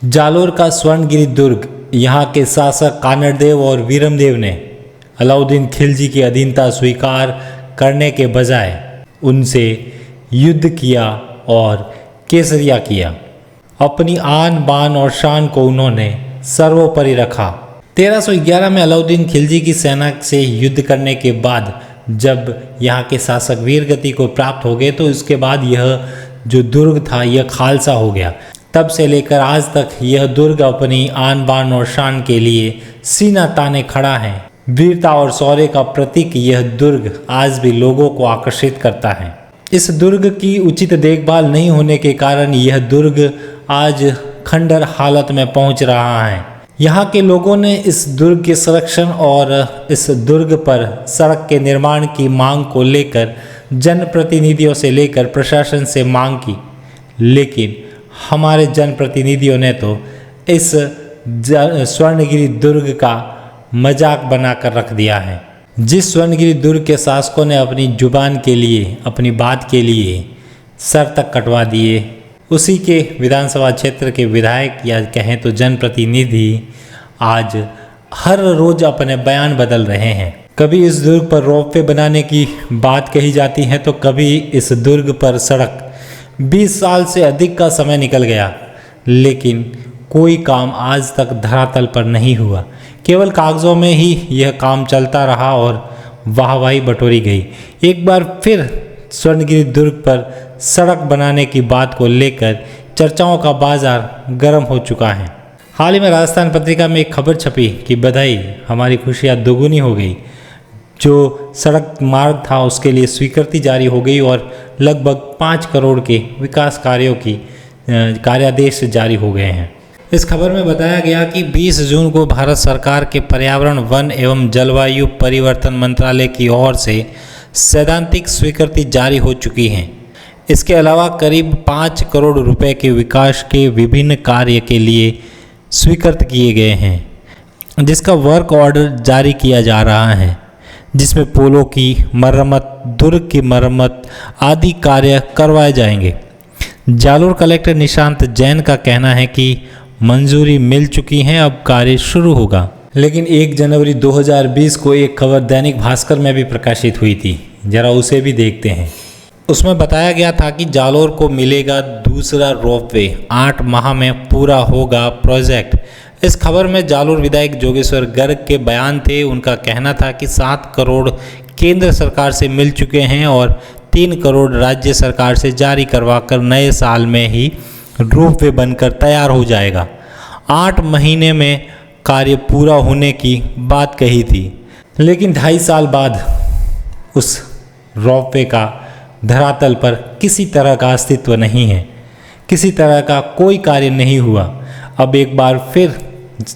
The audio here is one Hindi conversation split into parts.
जालोर का स्वर्णगिरी दुर्ग, यहाँ के शासक कानड़देव और वीरमदेव ने अलाउद्दीन खिलजी की अधीनता स्वीकार करने के बजाय उनसे युद्ध किया और केसरिया किया। अपनी आन बान और शान को उन्होंने सर्वोपरि रखा। 1311 में अलाउद्दीन खिलजी की सेना से युद्ध करने के बाद जब यहाँ के शासक वीरगति को प्राप्त हो गए तो इसके बाद यह जो दुर्ग था यह खालसा हो गया। तब से लेकर आज तक यह दुर्ग अपनी आन बान और शान के लिए सीना ताने खड़ा है। वीरता और शौर्य का प्रतीक यह दुर्ग आज भी लोगों को आकर्षित करता है। इस दुर्ग की उचित देखभाल नहीं होने के कारण यह दुर्ग आज खंडर हालत में पहुंच रहा है। यहाँ के लोगों ने इस दुर्ग के संरक्षण और इस दुर्ग पर सड़क के निर्माण की मांग को लेकर जनप्रतिनिधियों से लेकर प्रशासन से मांग की, लेकिन हमारे जनप्रतिनिधियों ने तो इस स्वर्णगिरी दुर्ग का मजाक बनाकर रख दिया है। जिस स्वर्णगिरी दुर्ग के शासकों ने अपनी जुबान के लिए, अपनी बात के लिए सर तक कटवा दिए, उसी के विधानसभा क्षेत्र के विधायक या कहें तो जनप्रतिनिधि आज हर रोज अपने बयान बदल रहे हैं। कभी इस दुर्ग पर रोपवे बनाने की बात कही जाती है तो कभी इस दुर्ग पर सड़क। 20 साल से अधिक का समय निकल गया, लेकिन कोई काम आज तक धरातल पर नहीं हुआ। केवल कागज़ों में ही यह काम चलता रहा और वाहवाही बटोरी गई। एक बार फिर स्वर्णगिरी दुर्ग पर सड़क बनाने की बात को लेकर चर्चाओं का बाजार गर्म हो चुका है। हाल ही में राजस्थान पत्रिका में एक खबर छपी कि बधाई, हमारी खुशियाँ दोगुनी हो गई। जो सड़क मार्ग था उसके लिए स्वीकृति जारी हो गई और लगभग 5 करोड़ के विकास कार्यों की कार्यादेश जारी हो गए हैं। इस खबर में बताया गया कि 20 जून को भारत सरकार के पर्यावरण, वन एवं जलवायु परिवर्तन मंत्रालय की ओर से सैद्धांतिक स्वीकृति जारी हो चुकी है। इसके अलावा करीब 5 करोड़ रुपए के विकास के विभिन्न कार्य के लिए स्वीकृत किए गए हैं, जिसका वर्क ऑर्डर जारी किया जा रहा है, जिसमें पुलों की मरम्मत, दुर्ग की मरम्मत आदि कार्य करवाए जाएंगे। जालोर कलेक्टर निशांत जैन का कहना है कि मंजूरी मिल चुकी है, अब कार्य शुरू होगा। लेकिन 1 जनवरी 2020 को एक खबर दैनिक भास्कर में भी प्रकाशित हुई थी, जरा उसे भी देखते हैं। उसमें बताया गया था कि जालोर को मिलेगा दूसरा रोपवे, 8 माह में पूरा होगा प्रोजेक्ट। इस खबर में जालोर विधायक जोगेश्वर गर्ग के बयान थे। उनका कहना था कि 7 करोड़ केंद्र सरकार से मिल चुके हैं और 3 करोड़ राज्य सरकार से जारी करवाकर नए साल में ही रोपवे बनकर तैयार हो जाएगा। 8 महीने में कार्य पूरा होने की बात कही थी, लेकिन 2.5 साल बाद उस रोपवे का धरातल पर किसी तरह का अस्तित्व नहीं है, किसी तरह का कोई कार्य नहीं हुआ। अब एक बार फिर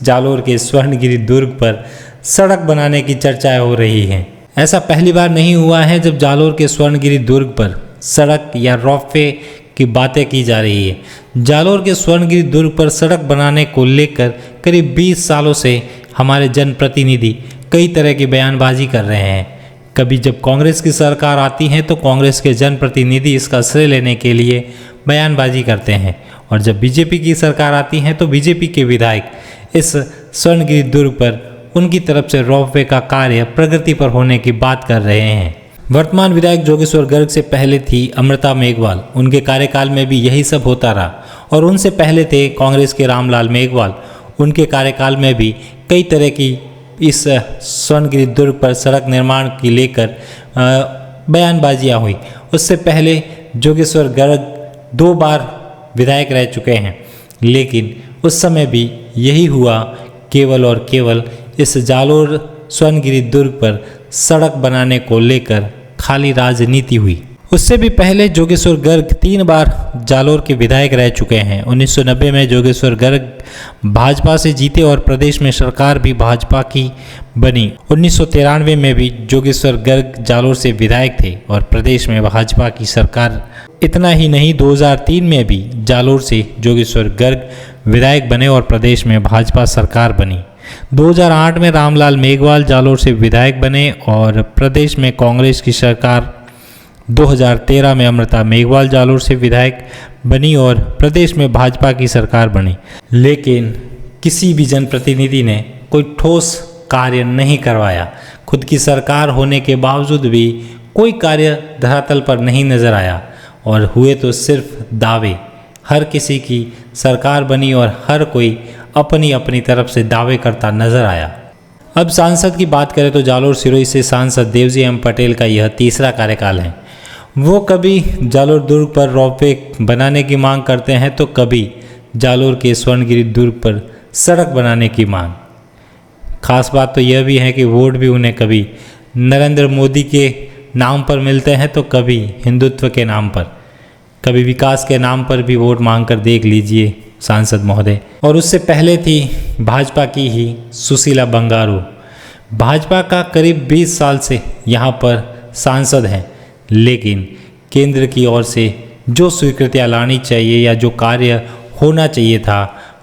जालोर के स्वर्णगिरी दुर्ग पर सड़क बनाने की चर्चाएं हो रही हैं। ऐसा पहली बार नहीं हुआ है जब जालोर के स्वर्णगिरी दुर्ग पर सड़क या रोपवे की बातें की जा रही है। जालोर के स्वर्णगिरी दुर्ग पर सड़क बनाने को लेकर करीब 20 सालों से हमारे जनप्रतिनिधि कई तरह की बयानबाजी कर रहे हैं। कभी जब कांग्रेस की सरकार आती है तो कांग्रेस के जनप्रतिनिधि इसका श्रेय लेने के लिए बयानबाजी करते हैं, और जब बीजेपी की सरकार आती है तो बीजेपी के विधायक इस स्वर्णगिरी दुर्ग पर उनकी तरफ से रोपवे का कार्य प्रगति पर होने की बात कर रहे हैं। वर्तमान विधायक जोगेश्वर गर्ग से पहले थी अमृता मेघवाल, उनके कार्यकाल में भी यही सब होता रहा, और उनसे पहले थे कांग्रेस के रामलाल मेघवाल, उनके कार्यकाल में भी कई तरह की इस स्वर्णगिरी दुर्ग पर सड़क निर्माण की लेकर बयानबाजियाँ हुई। उससे पहले जोगेश्वर गर्ग 2 बार विधायक रह चुके हैं, लेकिन उस समय भी यही हुआ, केवल और केवल इस जालोर स्वर्णगिरी दुर्ग पर सड़क बनाने को लेकर खाली राजनीति हुई। उससे भी पहले जोगेश्वर गर्ग 3 बार जालोर के विधायक रह चुके हैं। 1990 में जोगेश्वर गर्ग भाजपा से जीते और प्रदेश में सरकार भी भाजपा की बनी। 1993 में भी जोगेश्वर गर्ग जालोर से विधायक थे और प्रदेश में भाजपा की सरकार। इतना ही नहीं, 2003 में भी जालोर से जोगेश्वर गर्ग विधायक बने और प्रदेश में भाजपा सरकार बनी। 2008 में रामलाल मेघवाल जालोर से विधायक बने और प्रदेश में कांग्रेस की सरकार 2013 में अमृता मेघवाल जालोर से विधायक बनी और प्रदेश में भाजपा की सरकार बनी, लेकिन किसी भी जनप्रतिनिधि ने कोई ठोस कार्य नहीं करवाया। खुद की सरकार होने के बावजूद भी कोई कार्य धरातल पर नहीं नजर आया और हुए तो सिर्फ दावे। हर किसी की सरकार बनी और हर कोई अपनी अपनी तरफ से दावे करता नजर आया। अब सांसद की बात करें तो जालोर सिरोही से सांसद देवजी एम पटेल का यह तीसरा कार्यकाल है। वो कभी जालोर दुर्ग पर रोपवे बनाने की मांग करते हैं तो कभी जालोर के स्वर्णगिरी दुर्ग पर सड़क बनाने की मांग। खास बात तो यह भी है कि वोट भी उन्हें कभी नरेंद्र मोदी के नाम पर मिलते हैं तो कभी हिंदुत्व के नाम पर, कभी विकास के नाम पर भी वोट मांग कर देख लीजिए सांसद महोदय। और उससे पहले थी भाजपा की ही सुशीला बंगारू। भाजपा का करीब 20 साल से यहाँ पर सांसद हैं, लेकिन केंद्र की ओर से जो स्वीकृतियाँ लानी चाहिए या जो कार्य होना चाहिए था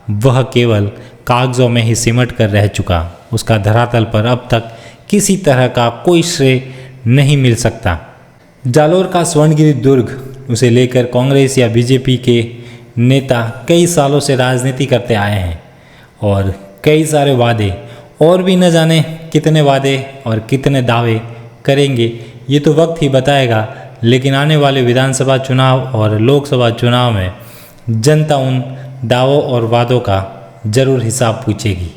वह केवल कागज़ों में ही सिमट कर रह चुका। उसका धरातल पर अब तक किसी तरह का कोई श्रेय नहीं मिल सकता। जालोर का स्वर्णगिरी दुर्ग, उसे लेकर कांग्रेस या बीजेपी के नेता कई सालों से राजनीति करते आए हैं और कई सारे वादे और भी न जाने कितने वादे और कितने दावे करेंगे, ये तो वक्त ही बताएगा। लेकिन आने वाले विधानसभा चुनाव और लोकसभा चुनाव में जनता उन दावों और वादों का जरूर हिसाब पूछेगी।